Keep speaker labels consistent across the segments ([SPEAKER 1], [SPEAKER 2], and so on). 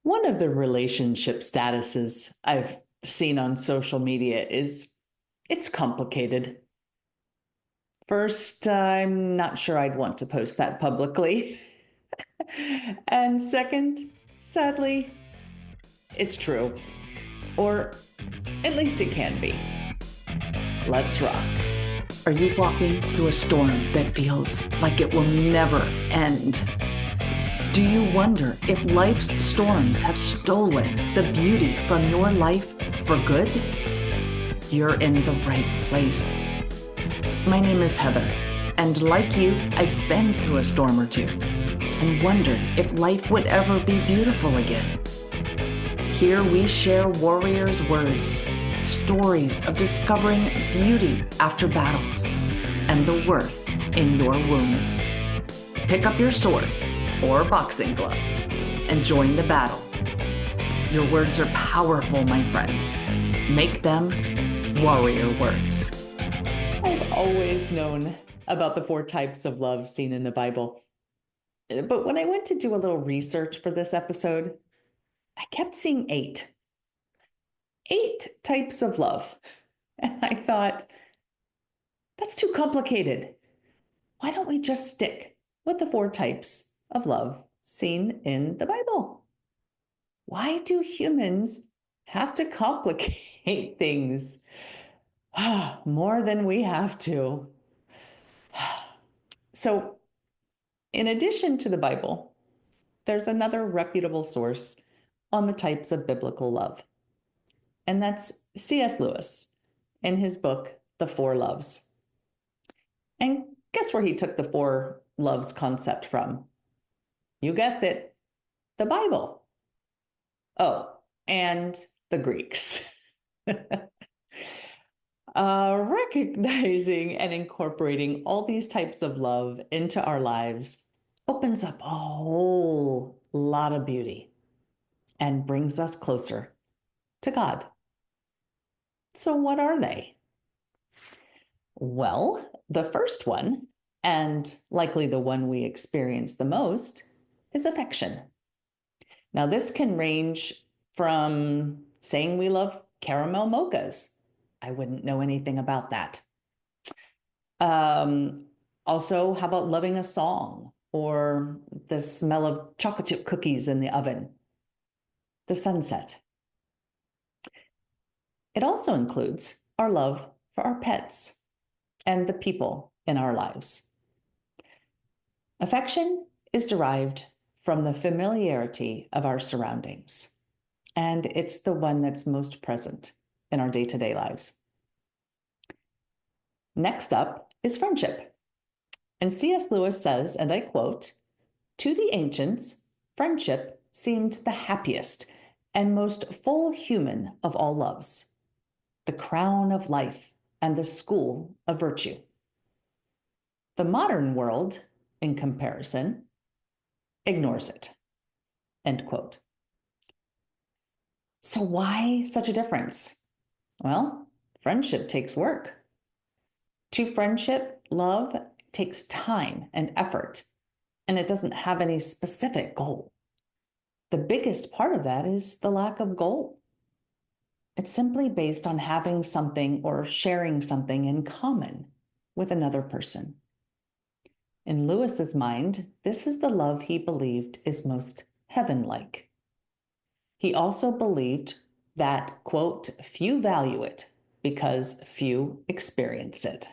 [SPEAKER 1] One of the relationship statuses I've seen on social media is it's complicated. First, I'm not sure I'd want to post that publicly. And second, sadly, it's true. Or at least it can be. Let's rock.
[SPEAKER 2] Are you walking through a storm that feels like it will never end? Do you wonder if life's storms have stolen the beauty from your life for good? You're in the right place. My name is Heather, and like you, I've been through a storm or two and wondered if life would ever be beautiful again. Here we share warriors' words, stories of discovering beauty after battles, and the worth in your wounds. Pick up your sword or boxing gloves and join the battle. Your words are powerful, my friends. Make them warrior words.
[SPEAKER 1] I've always known about the 4 types of love seen in the Bible. But when I went to do a little research for this episode, I kept seeing 8. 8 types of love. And I thought, that's too complicated. Why don't we just stick with the 4 types of love seen in the Bible? Why do humans have to complicate things more than we have to? So, in addition to the Bible, there's another reputable source on the types of biblical love, and that's C.S. Lewis in his book, The 4 Loves. And guess where he took the 4 loves concept from? You guessed it, the Bible. Oh, and the Greeks. Recognizing and incorporating all these types of love into our lives opens up a whole lot of beauty and brings us closer to God. So, what are they? Well, the first one, and likely the one we experience the most, is affection. Now, this can range from saying we love caramel mochas. I wouldn't know anything about that. Also, how about loving a song or the smell of chocolate chip cookies in the oven, the sunset? It also includes our love for our pets and the people in our lives. Affection is derived from the familiarity of our surroundings, and it's the one that's most present in our day-to-day lives. Next up is friendship. And C.S. Lewis says, and I quote, "To the ancients, friendship seemed the happiest and most full human of all loves, the crown of life and the school of virtue. The modern world, in comparison, ignores it." End quote. So why such a difference? Well, friendship takes work. To friendship, love takes time and effort, and it doesn't have any specific goal. The biggest part of that is the lack of goal. It's simply based on having something or sharing something in common with another person. In Lewis's mind, this is the love he believed is most heaven-like. He also believed that, quote, "few value it because few experience it."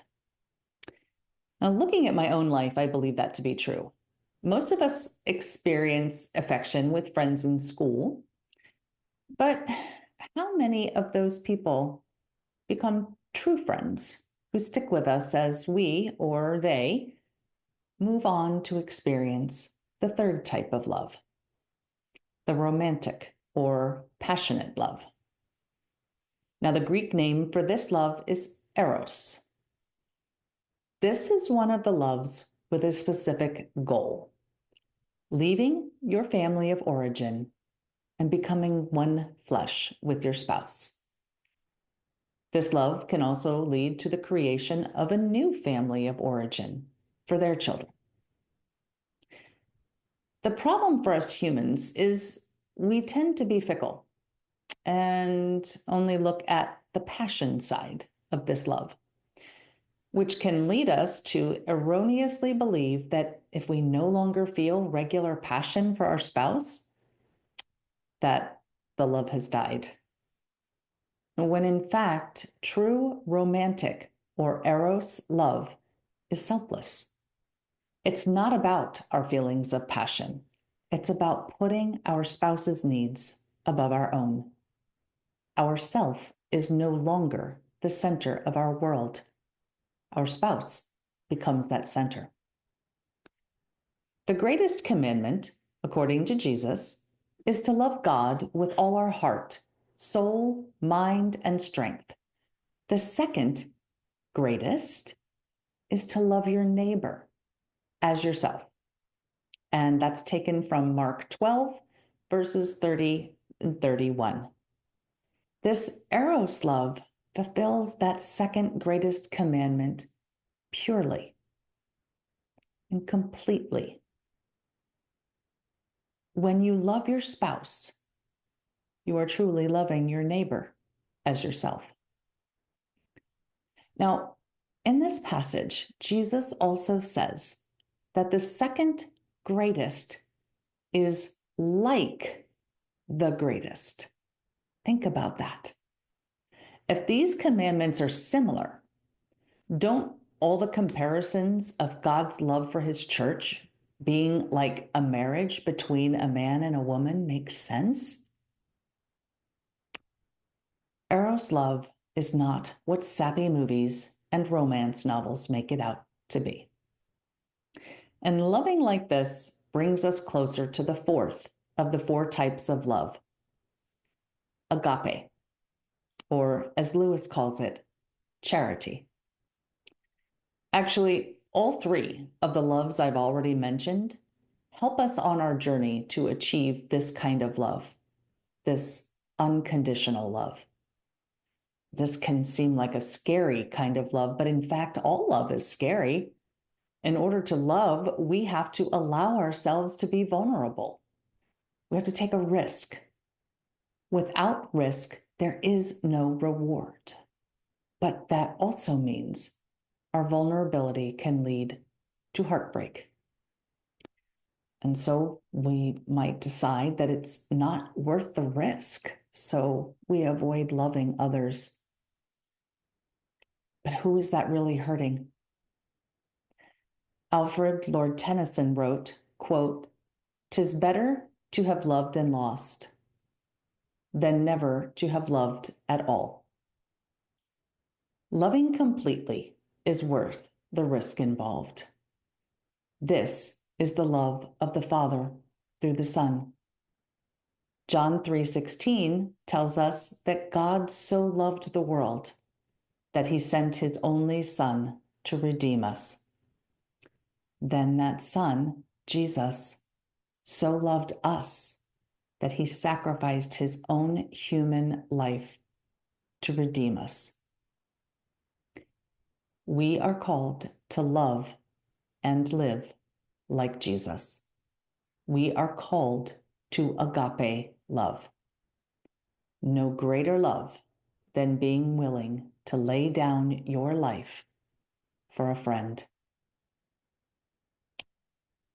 [SPEAKER 1] Now, looking at my own life, I believe that to be true. Most of us experience affection with friends in school, but how many of those people become true friends who stick with us as we or they move on to experience the third type of love, the romantic or passionate love? Now, the Greek name for this love is eros. This is one of the loves with a specific goal: leaving your family of origin and becoming one flesh with your spouse. This love can also lead to the creation of a new family of origin for their children. The problem for us humans is we tend to be fickle and only look at the passion side of this love, which can lead us to erroneously believe that if we no longer feel regular passion for our spouse, that the love has died. When in fact, true romantic or eros love is selfless. It's not about our feelings of passion. It's about putting our spouse's needs above our own. Our self is no longer the center of our world. Our spouse becomes that center. The greatest commandment, according to Jesus, is to love God with all our heart, soul, mind, and strength. The second greatest is to love your neighbor as yourself. And that's taken from Mark 12, verses 30 and 31. This eros love fulfills that second greatest commandment purely and completely. When you love your spouse, you are truly loving your neighbor as yourself. Now, in this passage, Jesus also says that the second greatest is like the greatest. Think about that. If these commandments are similar, don't all the comparisons of God's love for his church being like a marriage between a man and a woman make sense? Eros love is not what sappy movies and romance novels make it out to be. And loving like this brings us closer to the fourth of the four types of love, agape, or as Lewis calls it, charity. Actually, all three of the loves I've already mentioned help us on our journey to achieve this kind of love, this unconditional love. This can seem like a scary kind of love, but in fact, all love is scary. In order to love, we have to allow ourselves to be vulnerable. We have to take a risk. Without risk, there is no reward. But that also means our vulnerability can lead to heartbreak. And so we might decide that it's not worth the risk, so we avoid loving others. But who is that really hurting? Alfred Lord Tennyson wrote, quote, "'Tis better to have loved and lost than never to have loved at all." Loving completely is worth the risk involved. This is the love of the Father through the Son. John 3:16 tells us that God so loved the world that he sent his only Son to redeem us. Then that Son, Jesus, so loved us that he sacrificed his own human life to redeem us. We are called to love and live like Jesus. We are called to agape love. No greater love than being willing to lay down your life for a friend.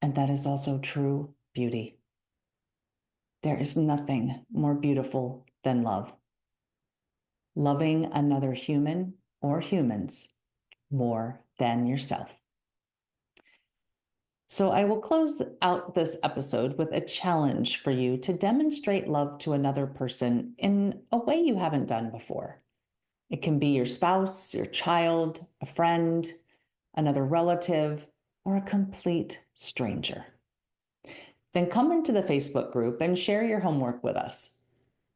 [SPEAKER 1] And that is also true beauty. There is nothing more beautiful than love. Loving another human or humans more than yourself. So I will close out this episode with a challenge for you to demonstrate love to another person in a way you haven't done before. It can be your spouse, your child, a friend, another relative, or a complete stranger. Then come into the Facebook group and share your homework with us.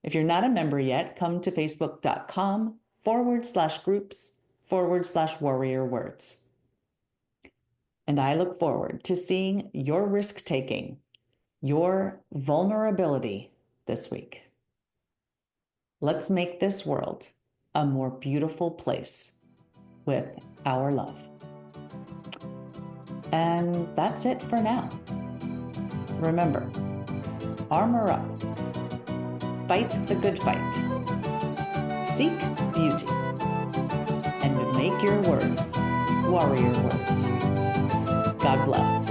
[SPEAKER 1] If you're not a member yet, come to facebook.com/groups/warrior words. And I look forward to seeing your risk-taking, your vulnerability this week. Let's make this world a more beautiful place with our love. And that's it for now. Remember, armor up Fight the good fight. Seek beauty. And make your words warrior words. God bless.